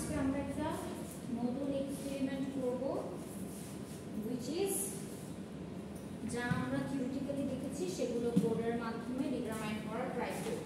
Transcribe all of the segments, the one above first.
আজকে আমরা একটা নতুন এক্সপেরিমেন্ট করব, which is যা আমরা থিওরিটিক্যালি দেখেছি সেগুলো কোডের মাধ্যমে ডিটারমাইন করার ট্রাই করব।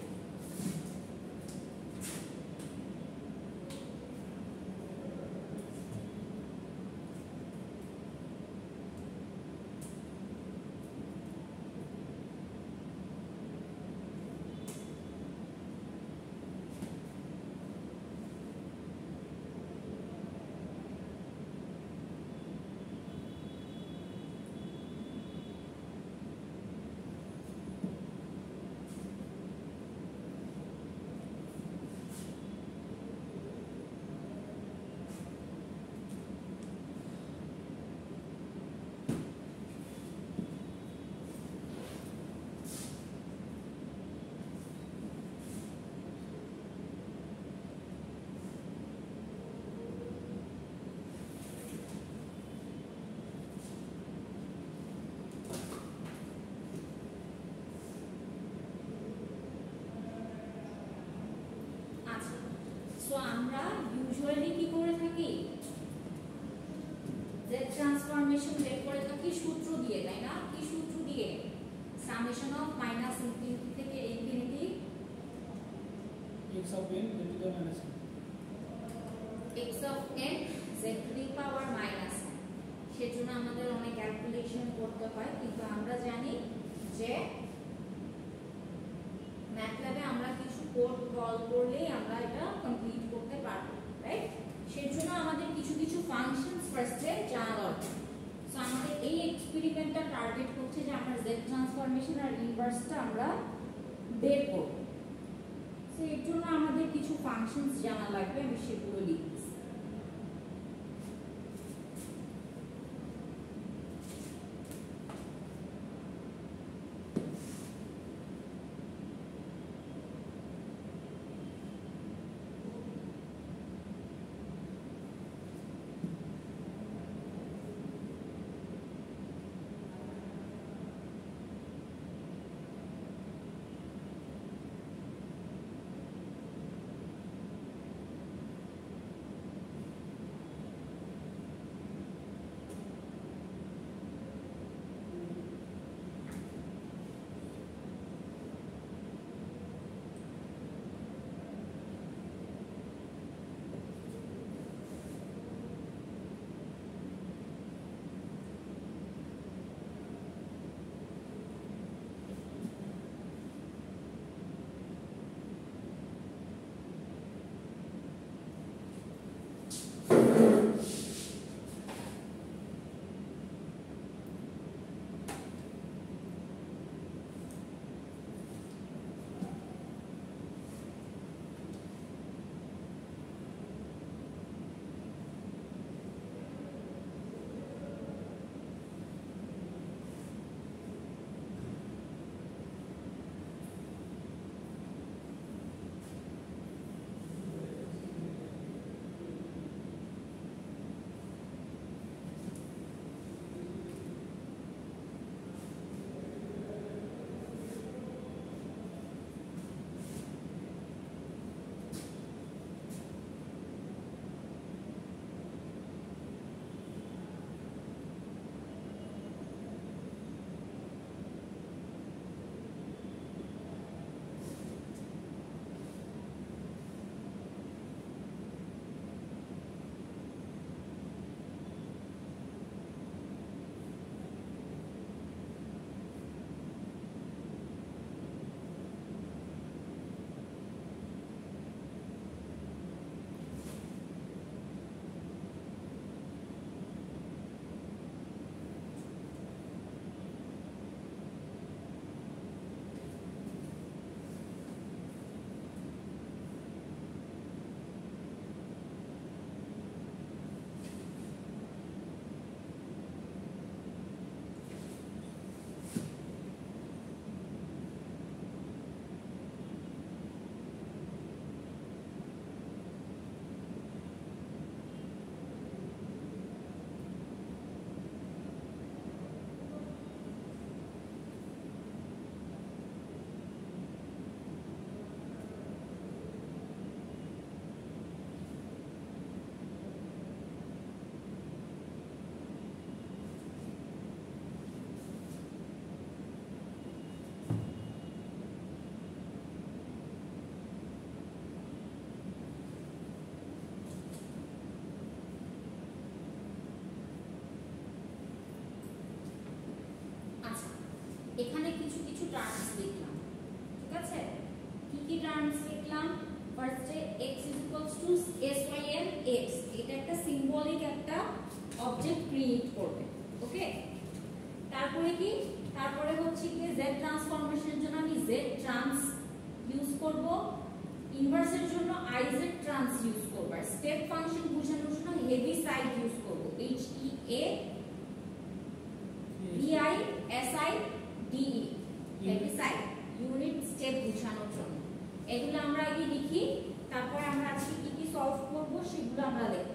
সো আমরা ইউজুয়ালি কি করে থাকি, জেড ট্রান্সফরমেশন বের করে থাকি সূত্র দিয়ে, তাই না? কি সূত্র দিয়ে? সামেশন অফ মাইনাস ইনফিনিটি থেকে infinity x of n to the minus x of n z to the power minus n। সেজন্য আমাদের অনেক ক্যালকুলেশন করতে হয়, কিন্তু আমরা জানি যে ম্যাথল্যাবে আমরা কিছু কোড কল করলেই আমরা এটা কমপ্লিট করতে পারবো, রাইট? সেজন্য আমাদের কিছু কিছু ফাংশনস ফার্স্টে জানা দরকার। সো আমাদের এই এক্সপেরিমেন্টটা টার্গেট করছে যে আমরা z ট্রান্সফরমেশন আর ইনভার্সটা আমরা বের করব। সো এর জন্য আমাদের কিছু ফাংশনস জানা লাগবে, আমি সেগুলো লিখছি। টার্মস লিখলাম, ঠিক আছে? কি টার্মস লিখলাম? ফার্স্টে x syn x, এটা একটা সিম্বলিক একটা অবজেক্ট ক্রিয়েট করবে, ওকে? তারপরে কি? তারপরে হচ্ছে কি z ট্রান্সফরমেশনের জন্য আমি z ট্রান্স ইউজ করব, ইনভার্সের জন্য iz ট্রান্স ইউজ করব, আর স্টেপ ফাংশন বোঝানোর জন্য হেভি সাইড ইউজ করব, HEA VISIDE, heavy side unit step বোঝানোর জন্য। এগুলো আমরা আগে লিখি, তারপর আমরা আজকে কি কি সলভ করব সেগুলো আমরা লিখব।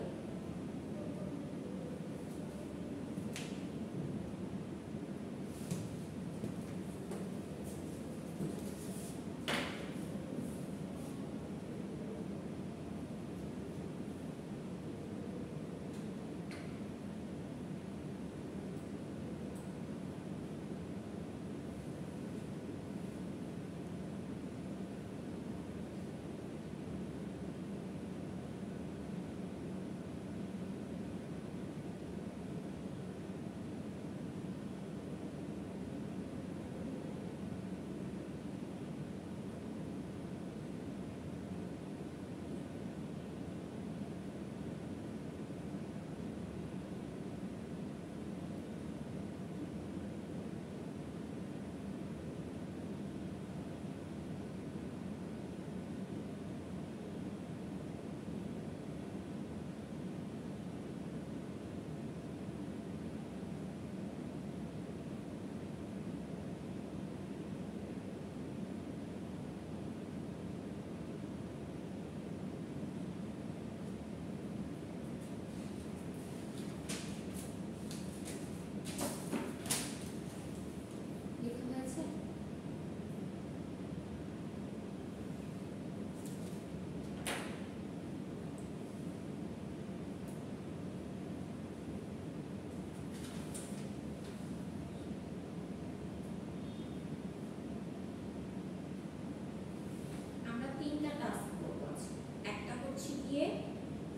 তিনটা টাস্ক করব আজকে, একটা হচ্ছে গিয়ে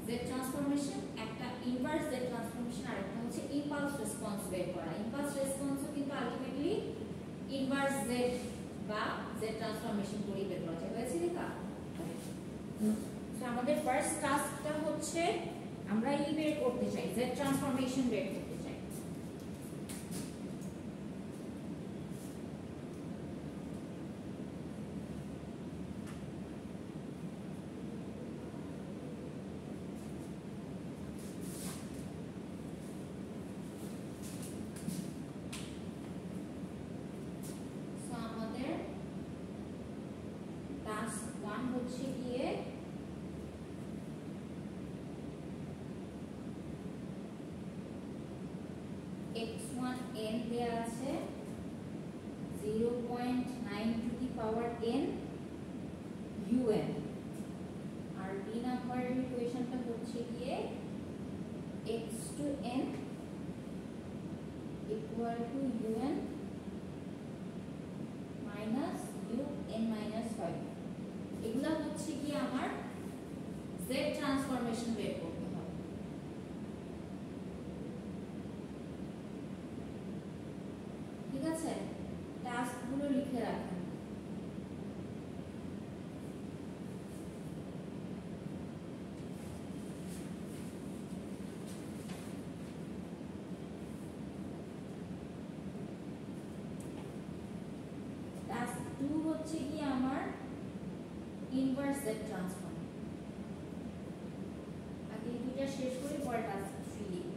জেড ট্রান্সফরমেশন, একটা ইনভার্স জেড ট্রান্সফরমেশন, আর একটা হচ্ছে ইম্পালস রেসপন্স বের করা। ইম্পালস রেসপন্সও কিন্তু আলটিমেটলি ইনভার্স জেড বা জেড ট্রান্সফরমেশন করেই বের করা যায়। হয়েছে লেখা? তো আমাদের ফার্স্ট টাস্কটা হচ্ছে আমরা বের করতে চাই, জেড ট্রান্সফরমেশন বের করতে চাই। হচ্ছে গিয়ে x1n দেয়া আছে 0.9 to the power n un, আর b নাম্বারের ইকুয়েশনটা হচ্ছে গিয়ে x to n equal to un minus un minus 5। এগুলা হচ্ছে কি আমার z ট্রান্সফরমেশন বের করতে হবে। ঠিক আছে, টাস্কগুলো লিখে রাখেন। টাস্ক 2 হচ্ছে কি আমার ইনভার্স জেড ট্রান্সফর্ম। আগে দুইটা শেষ করে পরে টাস্ক 3 লিখব।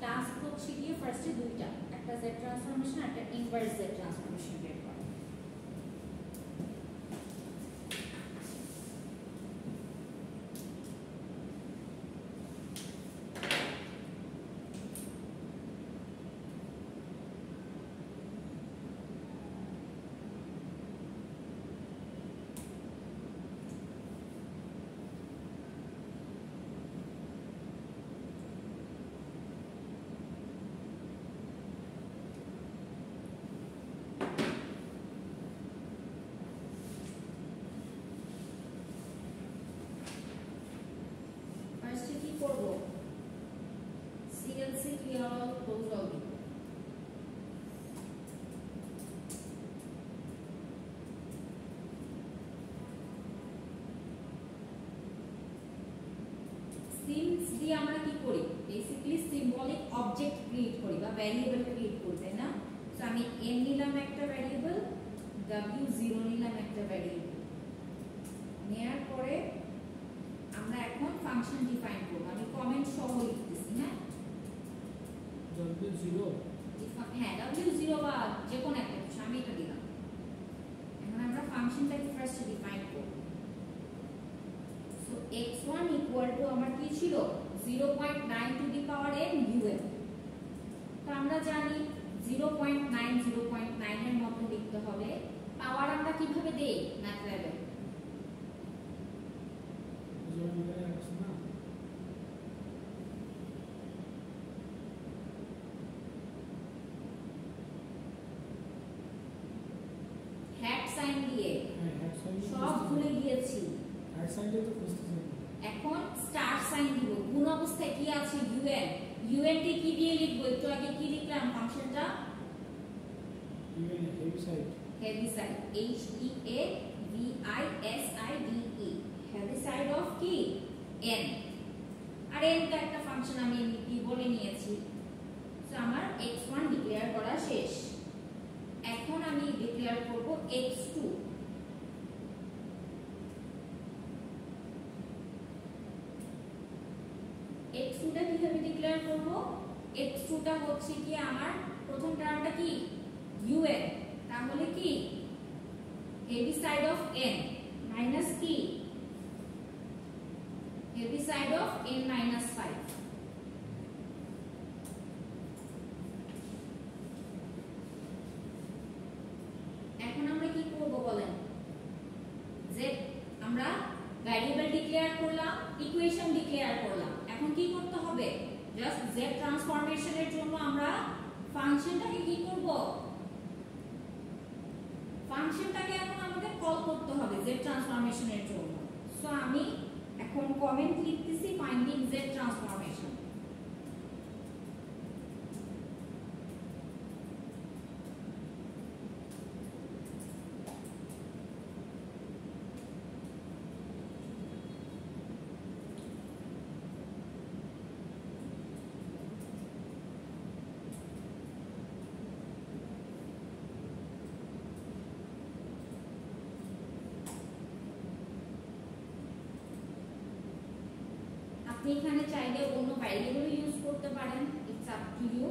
টাস্ক হচ্ছে গিয়ে ফার্স্টে দুইটা, একটা জেড ট্রান্সফরমেশন, একটা ইনভার্স জেড ট্রান্সফরমেশন বের করা। বেসিক্যালি আমরা কি করি, বেসিক্যালি সিম্বলিক অবজেক্ট ক্রিয়েট করি বা ভ্যারিয়েবল ক্রিয়েট করি, তাই না? সো আমি n নিলাম একটা ভ্যারিয়েবল, w0 নিলাম একটা ভ্যারিয়েবল। নেয়ার পরে আমরা এখন ফাংশন ডিফাইন করব। আমি কমেন্ট সহ লিখতেছি, হ্যাঁ w0 হ্যাঁ w0 বা যে কোনো একটা কিছু আমি এটা দিলাম। এখন আমরা ফাংশনটাকে ফার্স্ট ডিফাইন করব। সো x1 ইকুয়াল টু আমার কি ছিল 0.9 to the power n un। তো আমরা জানি 0.9 0.9 এর মতো লিখতে হবে। পাওয়ার আমরা কিভাবে দেই ম্যাথল্যাবে? হ্যাট সাইন দিয়ে, সব ভুলে গিয়েছি। এখন স্টার সাইন দিব। গুণ অবস্থায় কি আছে un, un কে কি দিয়ে লিখবো? একটু আগে কি লিখলাম ফাংশনটা? Heavy side, h e a v i s i d e, heavy side of কি n। আর n টা একটা ফাংশন আমি এমনি বলে নিয়েছি। সো আমার x1 ডিক্লেয়ার করা শেষ। এখন আমি ডিক্লেয়ার করব x2। x2 টা কিভাবে ডিক্লেয়ার করব? x2 টা হচ্ছে কি আমার প্রথম টার্মটা কি un, তাহলে কি heavy side of n minus কি heavy side of n minus 5। এখন আমরা কি করব বলেন? যে আমরা ভ্যারিয়েবল ডিক্লেয়ার করলাম, ইকুয়েশন ডিক্লেয়ার করলাম। এখন কি করতে হবে? জাস্ট z ট্রান্সফরমেশনের জন্য আমরা ফাংশনটাকে কি করব? ফাংশনটাকে এখন আমাদের কল করতে হবে z ট্রান্সফরমেশনের জন্য। সো আমি এখন কমেন্ট লিখতেছি ফাইন্ডিং z ট্রান্সফরমেশন। আপনি এখানে চাইলে অন্য ভ্যারিয়েবল ইউজ করতে পারেন, ইটস আপ টু ইউ।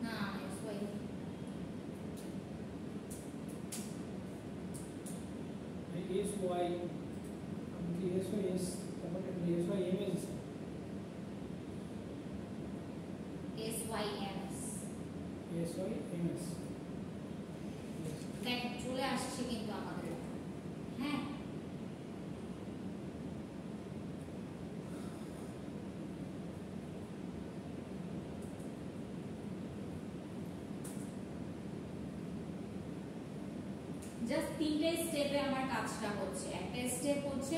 না SY দেখ চলে আসছে কিন্তু আমাদের, হ্যাঁ জাস্ট তিনটে স্টেপে আমার কাজটা হচ্ছে। একটা স্টেপ হচ্ছে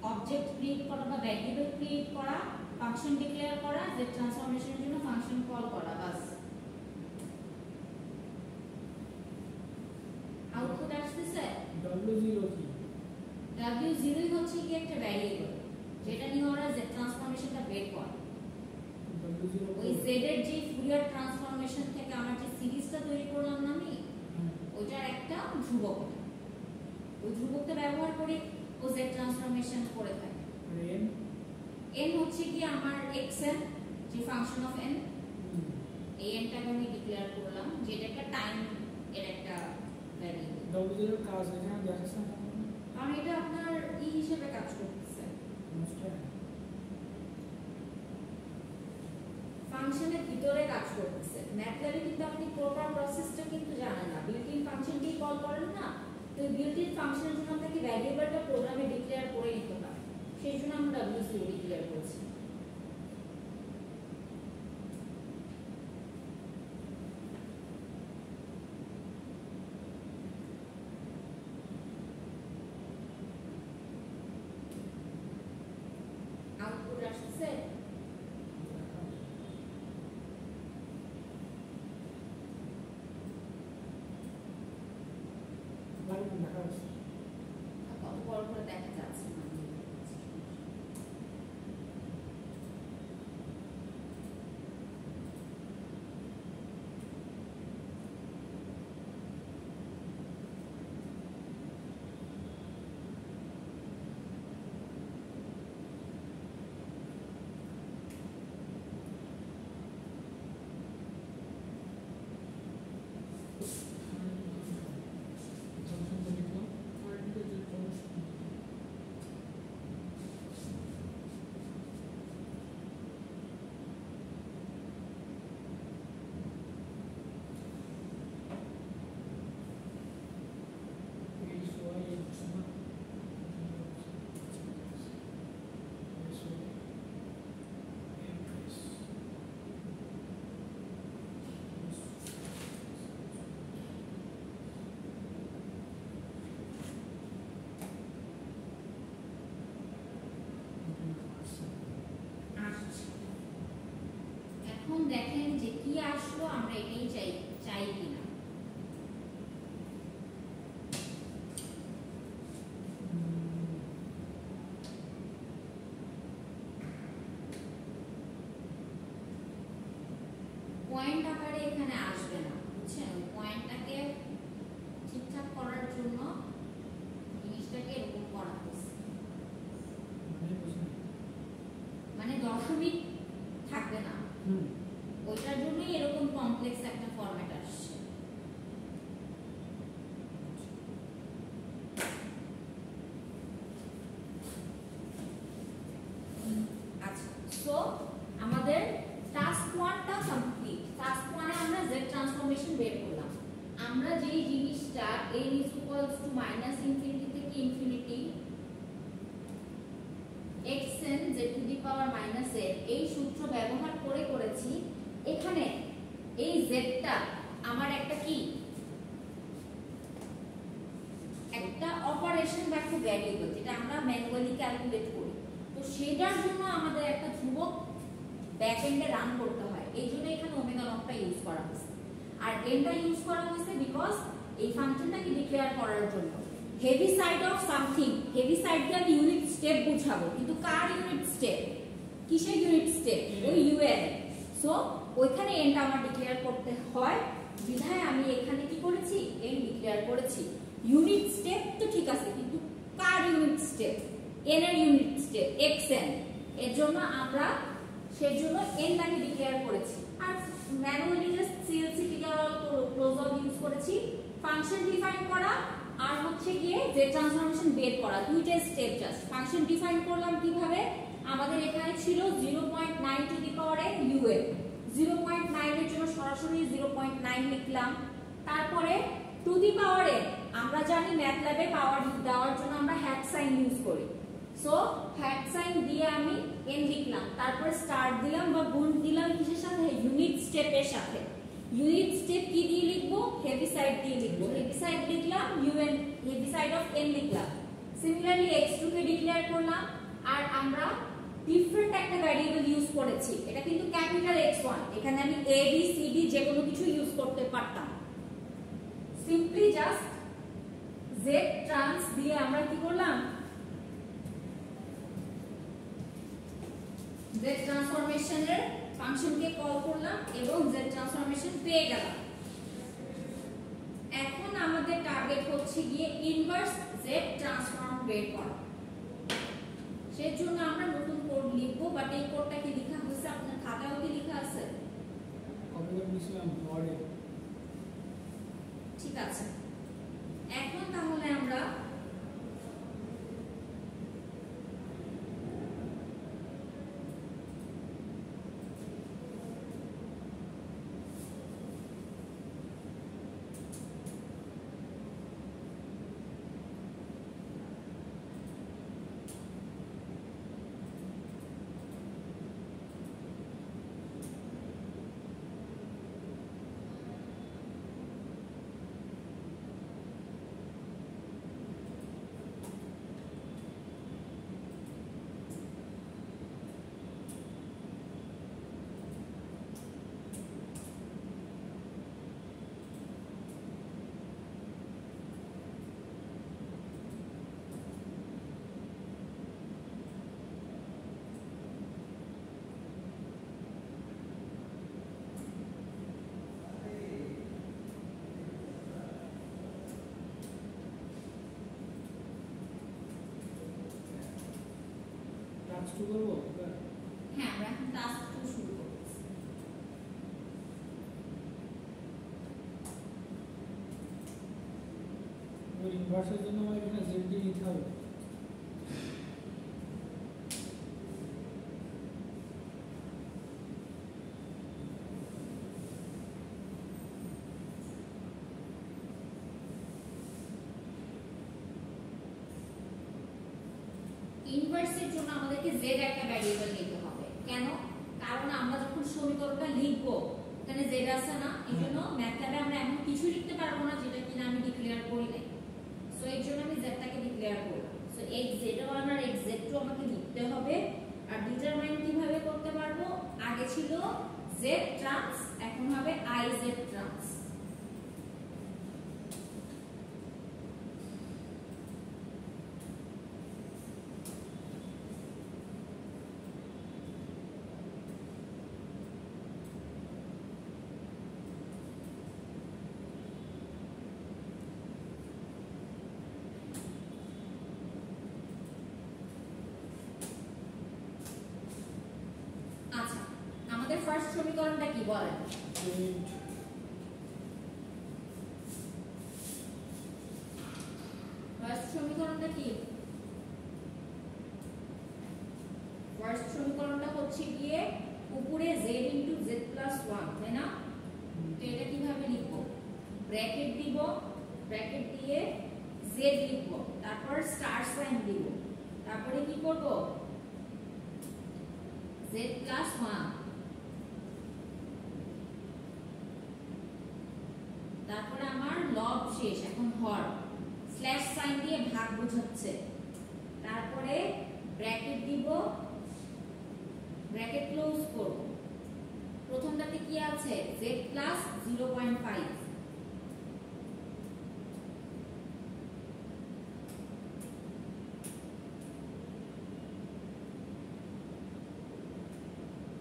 অবজেক্ট ক্রিয়েট করা বা ভ্যারিয়েবল ক্রিয়েট করা, ফাংশন ডিক্লেয়ার করা, যে ট্রান্সফরমেশনের জন্য ফাংশন কল করা, বাস। আউটপুট আসছে w0 কি? w0 হচ্ছে কি একটা ভ্যারিয়েবল যেটা নিয়ে ওরা z ট্রান্সফরমেশনটা বের করে। ওই z এর যে ফুরিয়ার ট্রান্সফরমেশন থেকে আমরা যে সিরিজটা তৈরি করলাম না আমি, ওইটার একটা ধ্রুবক, ওই ধ্রুবকটা ব্যবহার করে ও z ট্রান্সফরমেশন করে থাকে। n হচ্ছে কি আমার xn, যে ফাংশন অফ n, এই n টাকে আমি ডিক্লেয়ার করলাম যেটা একটা টাইম এর একটা ভ্যারিয়েবল। w0 এর কাজ এখানে দেখাচ্ছে না, কারণ এটা আপনার ই হিসেবে কাজ করতেছে, ফাংশনের ভিতরে কাজ করতেছে। ম্যাথল্যাবে কিন্তু আপনি প্রপার প্রসেসটা কিন্তু জানেন না, বিল্ট ইন ফাংশনকেই কল করেন না। তো বিল্ট ইন ফাংশনের জন্য আপনাকে ভ্যারিয়েবলটা প্রোগ্রামে ডিক্লেয়ার করে নিতে হবে, সেই জন্য আমরা w0 ডিক্লেয়ার করেছি। দেখা যাচ্ছে না। এখন দেখেন যে কি আসলো, আমরা এটাই চাই কিনা। পয়েন্ট আকারে এখানে আসবে না, বুঝছেন? ওই পয়েন্টটাকে ঠিকঠাক করার জন্য জিনিসটাকে এরকম করা হয়েছে, মানে দশমিক থাকবে না, ওইটার জন্যই এরকম কমপ্লেক্স একটা ফরম্যাট আসছে। আচ্ছা, সো আমাদের টাস্ক 1টা কমপ্লিট। টাস্ক 1 এ আমরা z ট্রান্সফরমেশন বের করলাম। আমরা যেই জিনিসটা n = -∞ থেকে ইনফিনিটি xn z⁻⁻n এই সূত্র ব্যবহার করে করেছি। এখানে এই জেডটা আমার একটা কি, একটা অপারেশন বা একটা ভ্যারিয়েবল, যেটা আমরা ম্যানুয়ালি ক্যালকুলেট করি। তো সেটার জন্য আমাদের একটা ধ্রুবক ব্যাকএন্ডে রান করতে হয়, এই জন্য এখানে ওমেগা নটটা ইউজ করা হয়েছে। আর এনটা ইউজ করা হয়েছে বিকজ এই ফাংশনটাকে ডিক্লেয়ার করার জন্য heavy side of something, heavy side দিয়ে আমি ইউনিট স্টেপ বুঝাবো, কিন্তু কার ইউনিট স্টেপ, কিসের ইউনিট স্টেপ, ওই ইউএন। সো ওইখানে এনটা আমার ডিক্লেয়ার করতে হয়, বিধায় আমি এখানে কি করেছি, এন ডিক্লেয়ার করেছি। ইউনিট স্টেপ তো ঠিক আছে, কিন্তু কার ইউনিট স্টেপ, এন এর ইউনিট স্টেপ xn, এর জন্য আমরা সেজন্য এনটাকে ডিক্লেয়ার করেছি। আর manually just CLC figure all close all use করেছি, ফাংশন ডিফাইন করা আর হচ্ছে গিয়ে যে ট্রান্সফরমেশন বের করা, দুইটা স্টেপ জাস্ট। ফাংশন ডিফাইন করলাম কিভাবে, আমাদের এখানে ছিল 0.9 to the power n un, 0.9 এর জন্য সরাসরি 0.9 লিখলাম। তারপরে টু দি পাওয়ার n, আমরা জানি ম্যাথল্যাবে পাওয়ার দেওয়ার জন্য আমরা হ্যাট সাইন ইউজ করি, সো হ্যাট সাইন দিয়ে আমি n লিখলাম। তারপরে স্টার দিলাম বা গুণ দিলাম কিসের সাথে, ইউনিট স্টেপের সাথে। ইউনিট স্টেপ কি দিয়ে লিখবো, হেভি সাইড দিয়ে লিখবো, হেভি সাইড লিখলাম un, heavy side of n লিখলাম। সিমিলারলি x2 কে ডিক্লেয়ার করলাম। আর আমরা ডিফারেন্ট একটা ভ্যারিয়েবল ইউজ করেছি, এটা কিন্তু ক্যাপিটাল X1, এখানে আমি a b c d যে কোনো কিছু ইউজ করতে পারতাম। সিম্পলি জাস্ট z ট্রান্স দিয়ে আমরা কি করলাম, z ট্রান্সফরমেশনের ফাংশনকে কল করলাম এবং z ট্রান্সফরমেশন পেয়ে গেলাম। এখন আমাদের টার্গেট হচ্ছে গিয়ে ইনভার্স z ট্রান্সফর্ম বের করা। সেজন্য আমরা নতুন কোড লিখবো, বাট এই কোডটা কি লেখা হয়েছে আপনার খাতায়ও কি লেখা আছে? কপি করে নিছিলাম ওয়ার্ডে। ঠিক আছে, এখন তাহলে আমরা টাস্ক 2 করবো এবার। হ্যাঁ আমরা এখন টাস্ক 2 শুরু করতেছি। ওই ইনভার্সের জন্য আমার এখানে জেড দিয়ে নিতে হবে। ইনভার্সের জন্য আমাদেরকে z একটা ভ্যারিয়েবল নিতে হবে। কেন? কারণ আমরা যখন সমীকরণটা লিখব এখানে z আছে না, এজন্য ম্যাথডে আমরা এমন কিছু লিখতে পারবো না যেটা কিনা আমি ডিক্লেয়ার করি নাই। সো এর জন্য আমি z টাকে ডিক্লেয়ার করব। সো x z1 আর x z2 আমাকে লিখতে হবে। আর ডিটারমাইন কিভাবে করতে পারবো? আগে ছিল z ট্রান্স, এখন হবে i z ট্রান্স। ফার্স্ট সমীকরণটা কি বলেন? ফার্স্ট সমীকরণটা কি? ফার্স্ট সমীকরণটা হচ্ছে গিয়ে উপরে z * z + 1, তাই না? তো এটা কিভাবে লিখব? ব্র্যাকেট দিব, ব্র্যাকেট দিয়ে z লিখব, তারপর স্টার সাইন দিব, তারপরে কি করব? z + 1, তারপরে আমার লব শেষ, এখন হর, স্ল্যাশ সাইন দিয়ে ভাগ বোঝাচ্ছে, তারপরে ব্র্যাকেট দিব, ব্র্যাকেট ক্লোজ করব। প্রথমটাতে কি আছে? z + 0.5,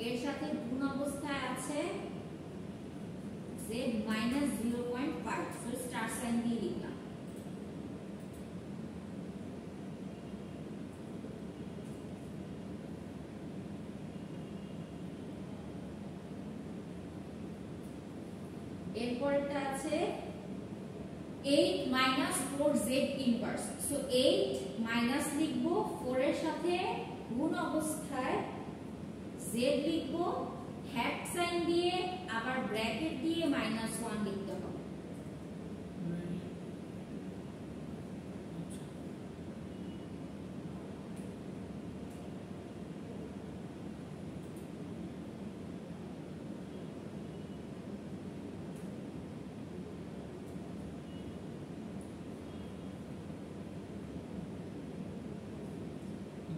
এর সাথে গুণ অবস্থায় আছে z - 0.5, সো স্টার সাইন দিয়ে লিখলাম। এরপরটা আছে 8 - 4z ইনভার্স, সো 8 মাইনাস লিখব, 4 এর সাথে গুণ অবস্থায় z লিখব, হ্যাট সাইন দিয়ে আবার ব্র্যাকেট দিয়ে -1 লিখতে হবে।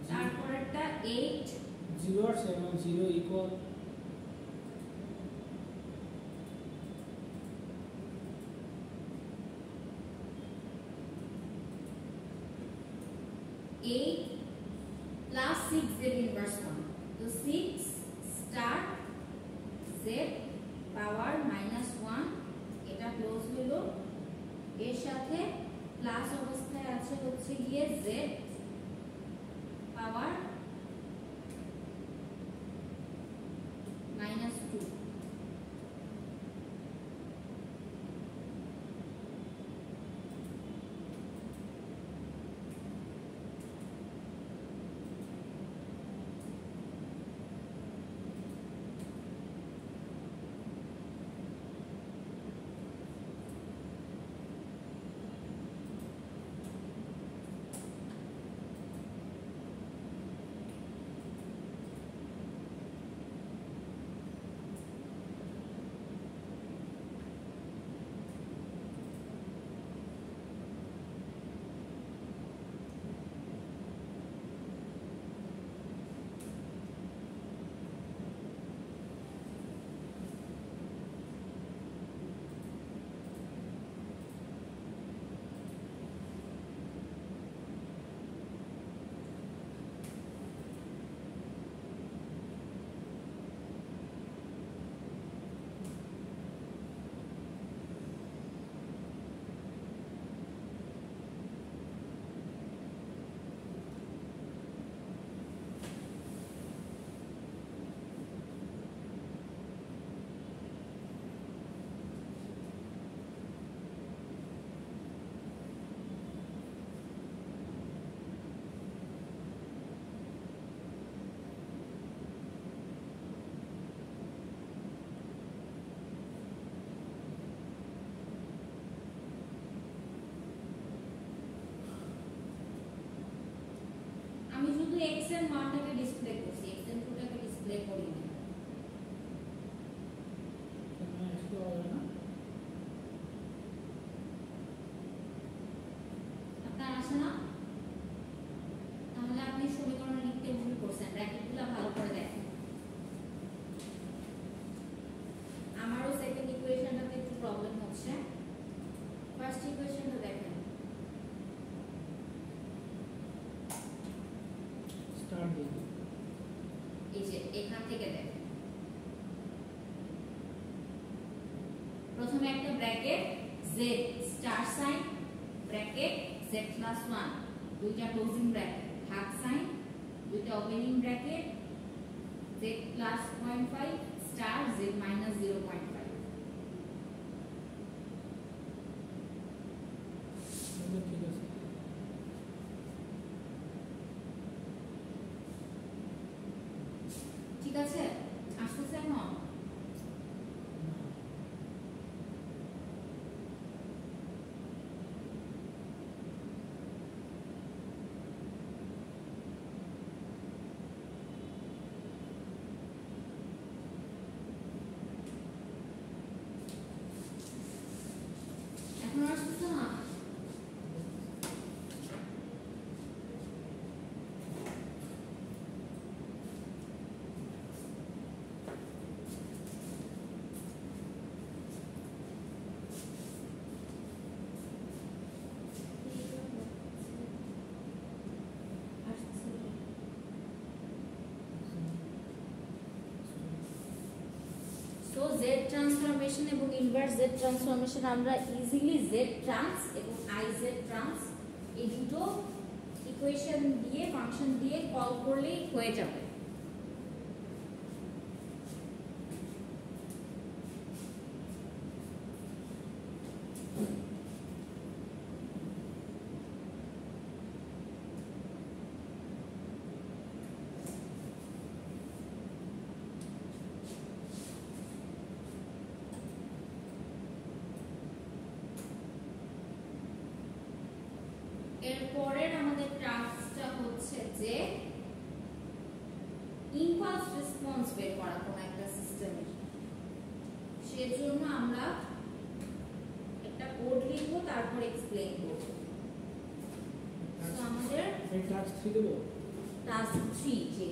তারপরটা 8 0 আর 7 0 ইকুয়াল 8 plus 6z inverse 1, তো 6 স্টার z পাওয়ার -1, এটা ক্লোজ হলো। এর সাথে প্লাস অবস্থায় আছে হচ্ছে গিয়ে z পাওয়ার -2, শুধু x এর মানটাকে ডিসপ্লে করছি, x এর টুটাকে ডিসপ্লে করি না। আপনার আসে না? তাহলে আপনি সমীকরণ লিখতে ভুল করছেন, ব্র্যাকেটগুলো ভালো করে দেখেন। আমারও সেকেন্ড ইকুয়েশনটাতে একটু প্রবলেম হচ্ছে। ফার্স্ট ইকুয়েশনটা দেখেন, এই যে এখান থেকে দেখেন, প্রথমে একটা bracket z star sign bracket z plus 1, দুইটা ক্লোজিং ব্র্যাকেট ভাগ সাইন, দুইটা opening bracket z plus 0.5 star z minus 0.5। ঠিক আছে, আসতেছে এখন? এখন আসতেছে না? সো z ট্রান্সফরমেশন এবং ইনভার্স z ট্রান্সফরমেশন আমরা ইজিলি z ট্রান্স এবং iz ট্রান্স এই দুটো ইকুয়েশন দিয়ে ফাংশন দিয়ে কল করলেই হয়ে যাবে। এরপরের আমাদের টাস্কটা হচ্ছে যে ইম্পালস রেসপন্স বের করা কোন একটা সিস্টেমের। সেজন্য আমরা একটা কোড লিখব, তারপর এক্সপ্লেইন করব। তো আমাদের এই টাস্ক 3 দেব, টাস্ক 3 জি।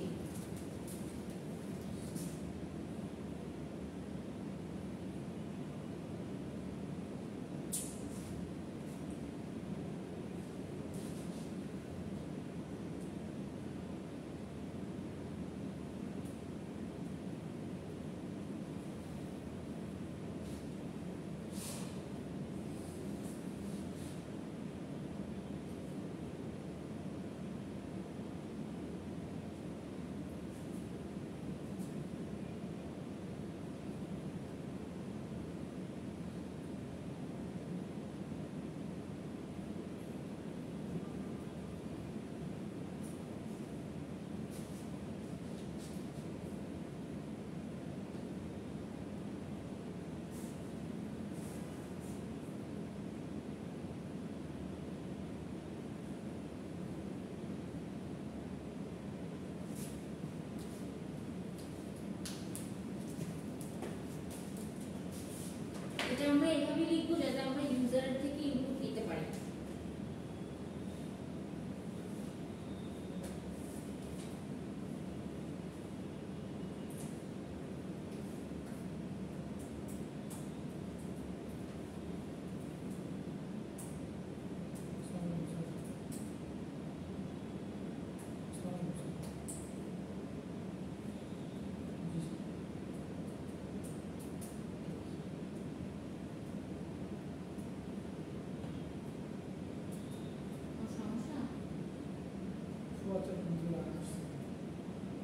এটা আমরা এভাবে লিখবো যাতে আমরা ইউজারের থেকে ইনপুট নিতে পারি।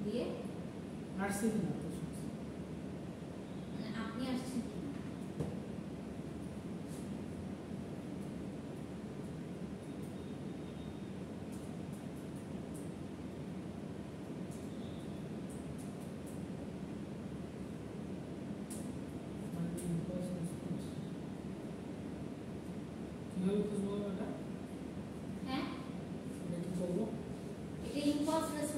দিয়ে আসছে কিনা মানে আপনি আসছেন কি না? কিভাবে খুঁজবো এটা? হ্যাঁ, এটা কি করবো? এটা ইম্পালস রেসপন্স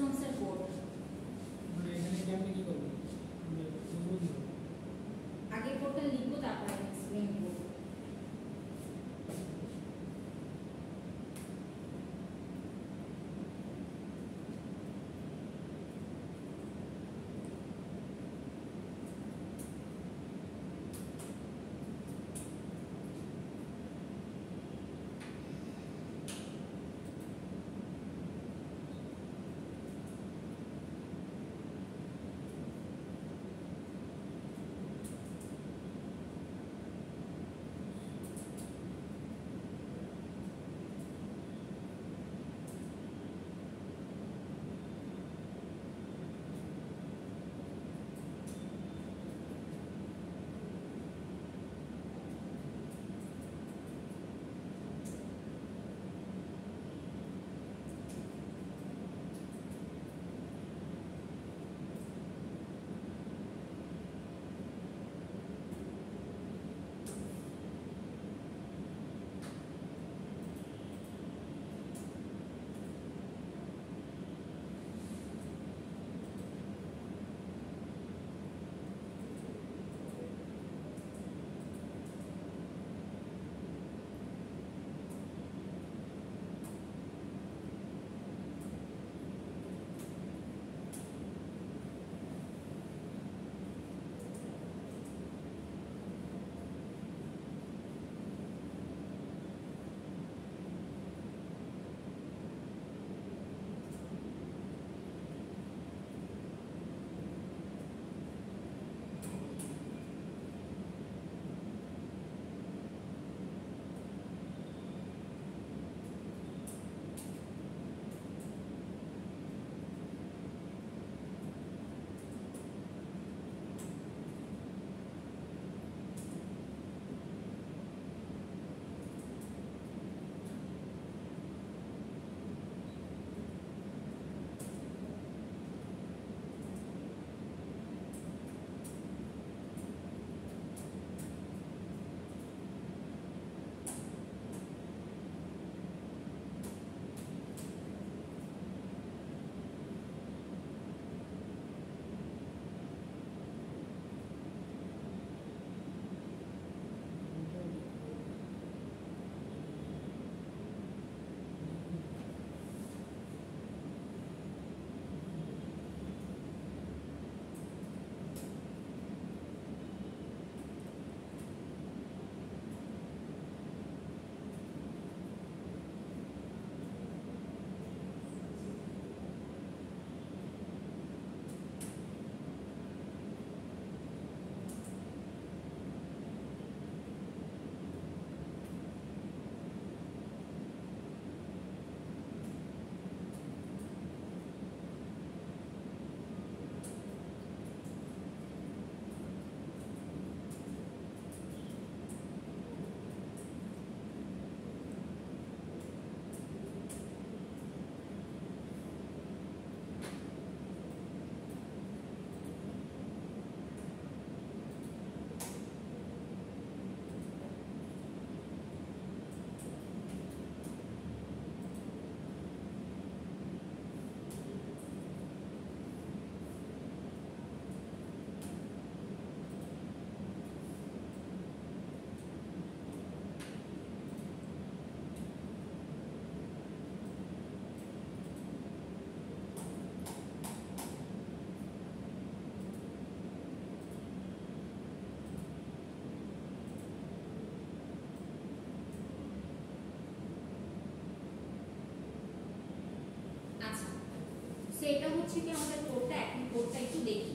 সো এটা হচ্ছে কি আমাদের কোডটা, এখন কোডটা একটু দেখি।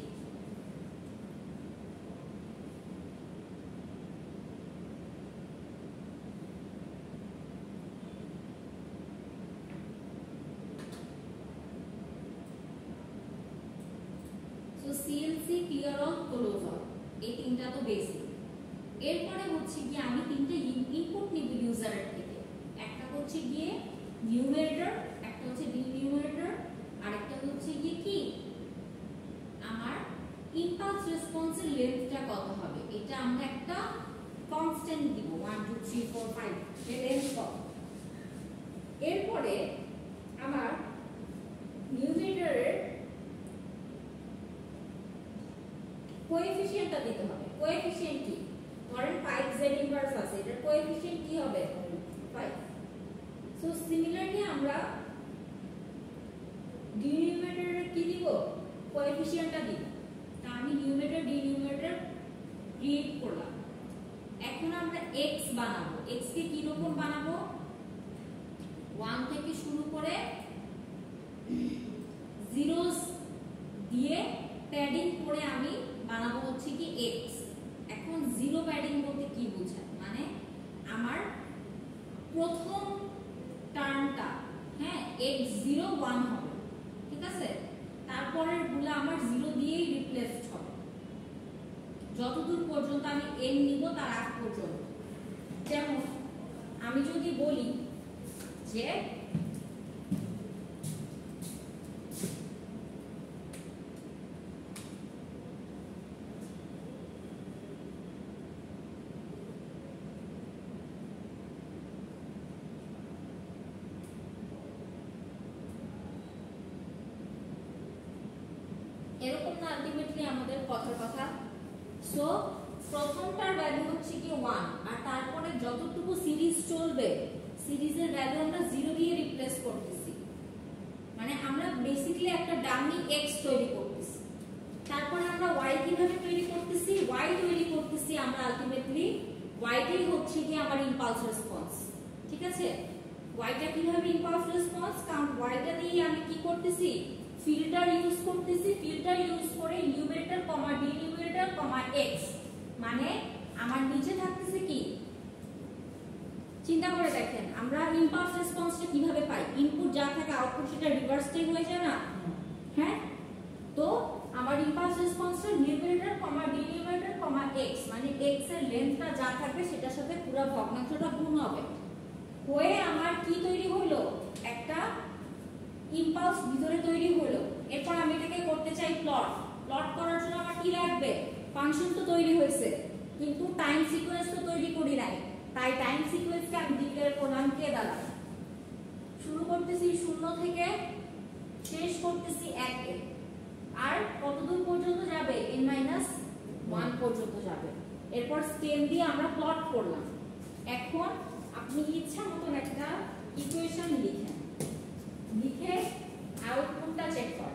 So CLC, clear all, close all, এই তিনটা তো বেসিক। এরপরে হচ্ছে গিয়ে আমি তিনটা ইনপুট নিব ইউজারের থেকে। একটা হচ্ছে গিয়ে নিউমারেটর, একটা হচ্ছে ডিনিউমারেটর, আরেকটা হচ্ছে গিয়ে কি আমার ইম্পালস রেসপন্সের লেন্থটা কত হবে, এটা আমরা একটা কনস্ট্যান্ট দিব 1 2 3 4 5 এর লেন্থ কত। এরপরে আমার নিউমারেটরের কোএফিশিয়েন্টটা দিতে হবে। কোএফিশিয়েন্ট কি, ধরেন 5 z ইনভার্স আছে, এটার কোএফিশিয়েন্ট কি হবে 5। সো সিমিলারলি আমরা ডিনোমিনেটরে কি দিব, কোএফিশিয়েন্টটা দিব। তা আমি নিউমারেটর ডিনোমিনেটর ক্রিয়েট করলাম। এখন আমরা x বানাবো। x কে কি রকম বানাবো, 1 থেকে শুরু করে জিরোস দিয়ে প্যাডিং করে আমি বানাবো হচ্ছে কি x। এখন জিরো প্যাডিং বলতে কি বোঝায়, মানে আমার প্রথম টার্মটা হ্যাঁ x0 1 হবে, ঠিক আছে, তারপরের গুলো আমার 0 দিয়েই রিপ্লেসড হবে যতদূর পর্যন্ত আমি n নিব তার আগ পর্যন্ত। যেমন আমি যদি বলি যে এরকম না আলটিমেটলি আমাদের কথার কথা। সো প্রথমটার ভ্যালু হচ্ছে কি 1, আর তারপরে যতটুকু সিরিজ চলবে সিরিজের ভ্যালু আমরা 0 দিয়ে রিপ্লেস করতেছি, মানে আমরা বেসিক্যালি একটা ডামি x তৈরি করতেছি। তারপরে আমরা y কিভাবে তৈরি করতেছি, y তৈরি করতেছি আমরা আলটিমেটলি y টাই হচ্ছে কি আমার ইম্পালস রেসপন্স, ঠিক আছে। y টা কিভাবে ইম্পালস রেসপন্স, কারণ y টা দিয়ে আমি কি করতেছি, ফিল্টার ইউজ করতেছি। ফিল্টার ইউজ করে নিউমারেটর কমা ডিনোমিনেটর কমা x, মানে আমার নিচে থাকতেছে কি, চিন্তা করে দেখেন আমরা ইম্পালস রেসপন্সটা কিভাবে পাই, ইনপুট যা থাকে আউটপুট সেটা রিভার্স টাইপ হয়ে যায় না, হ্যাঁ। তো আমার ইম্পালস রেসপন্সটা নিউমারেটর কমা ডিনোমিনেটর কমা x, মানে x এর লেন্থটা যা থাকবে সেটার সাথে পুরো ভগ্নাংশটা গুণ হবে, হয়ে আমার কি তৈরি হলো, একটা ইম্পালস ভিতরে তৈরি হলো। এরপর আমি এটাকে করতে চাই প্লট। প্লট করার জন্য আমার কি লাগবে, ফাংশন তো তৈরি হয়েছে কিন্তু টাইম সিকোয়েন্স তো তৈরি করি নাই, তাই টাইম সিকোয়েন্সকে আমি ডিক্লেয়ার করলাম কে দ্বারা, শুরু করতেছি 0 থেকে শেষ করতেছি 1 এ, আর কতদূর পর্যন্ত যাবে n-1 পর্যন্ত যাবে। এরপর স্কেল দিয়ে আমরা প্লট করলাম। এখন আপনি ইচ্ছা মতন একটা ইকুয়েশন লিখেন, লিখে আউটপুটটা চেক করেন।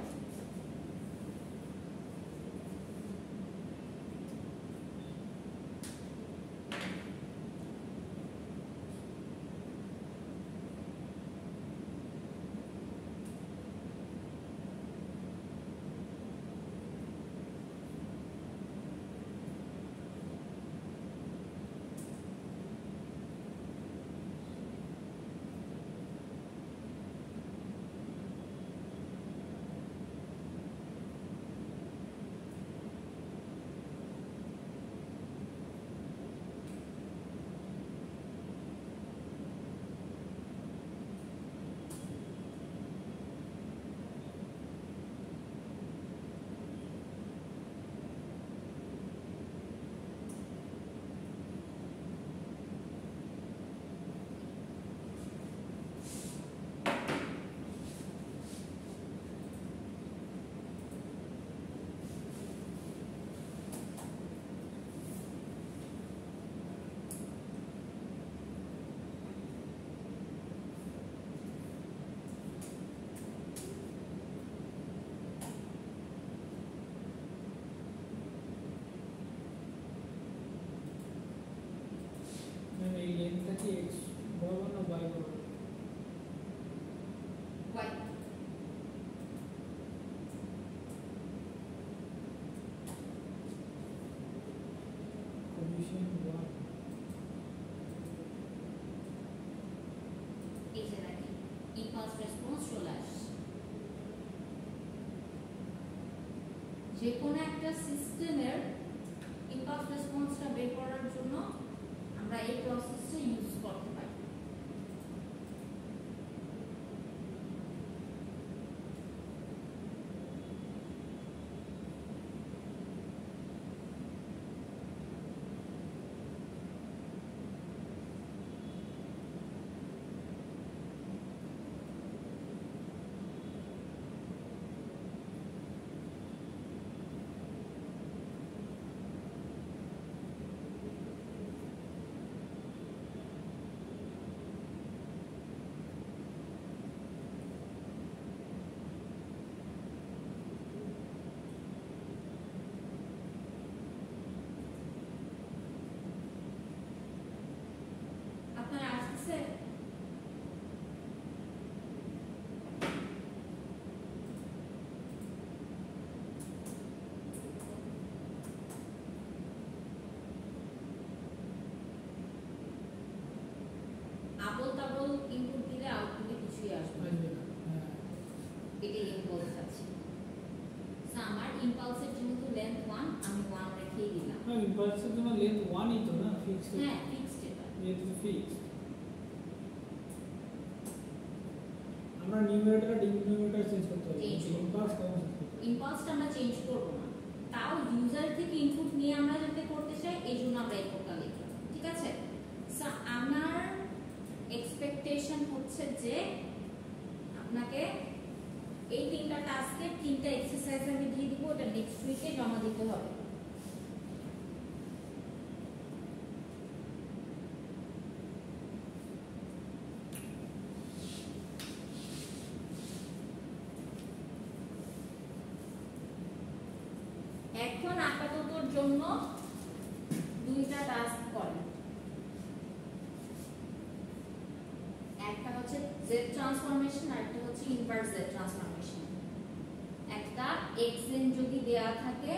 যে কোনো একটা সিস্টেমের ইম্পালস রেসপন্সটা বের করার জন্য আমরা এই প্রসেসটা ইউজ করতে পারি। আপনারা আসছে আবল তাবল ইনপুট দিলে আউটপুটে কিছুই আসবে না, এটাই আমি বলতে চাচ্ছি। আমার ইম্পালসের যেহেতু লেন্থ 1, আমি 1 রেখেই দিলাম। না ইম্পালসের জন্য লেন্থ 1 ই তো না, ফিক্সড। হ্যাঁ ফিক্সড এটা, এটা তো ফিক্সড। আমরা নিউমারেটর ডিনোমিনেটর চেঞ্জ করতে হবে, ইম্পালস কম চেঞ্জ করতে হবে। ইম্পালসটা আমরা চেঞ্জ করব না, তাও ইউজার থেকে ইনপুট নিয়ে আমরা যাতে করতে চাই এই জন্য আমরা এই কোডটা লিখলাম, ঠিক আছে। সো আমার এক্সপেকটেশন হচ্ছে যে আপনাকে এই 3টা টাস্কের 3টা এক্সারসাইজ আমি দিয়ে দিব, এটা নেক্সট উইকে জমা দিতে হবে। এখন আপাততর জন্য 2টা টাস্ক করেন। একটা হচ্ছে জেড ট্রান্সফরমেশন আর একটা হচ্ছে ইনভার্স জেড ট্রান্সফরমেশন। একটা xn যদি দেয়া থাকে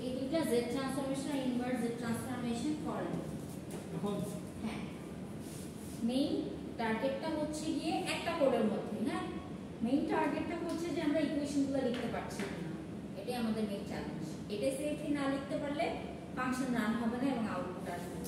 এই দুটো জেড ট্রান্সফরমেশন আর ইনভার্স জেড ট্রান্সফরমেশন করেন। এখন হ্যাঁ মেইন টার্গেটটা হচ্ছে গিয়ে একটা কোডের মধ্যে, হ্যাঁ মেইন টার্গেটটা হচ্ছে যে আমরা ইকুয়েশনগুলো লিখতে পারছি কিনা, এটাই আমাদের মেইন চ্যালেঞ্জ। এটা সেফলি না লিখতে পারলে ফাংশন রান হবে না এবং আউটপুট আসবে।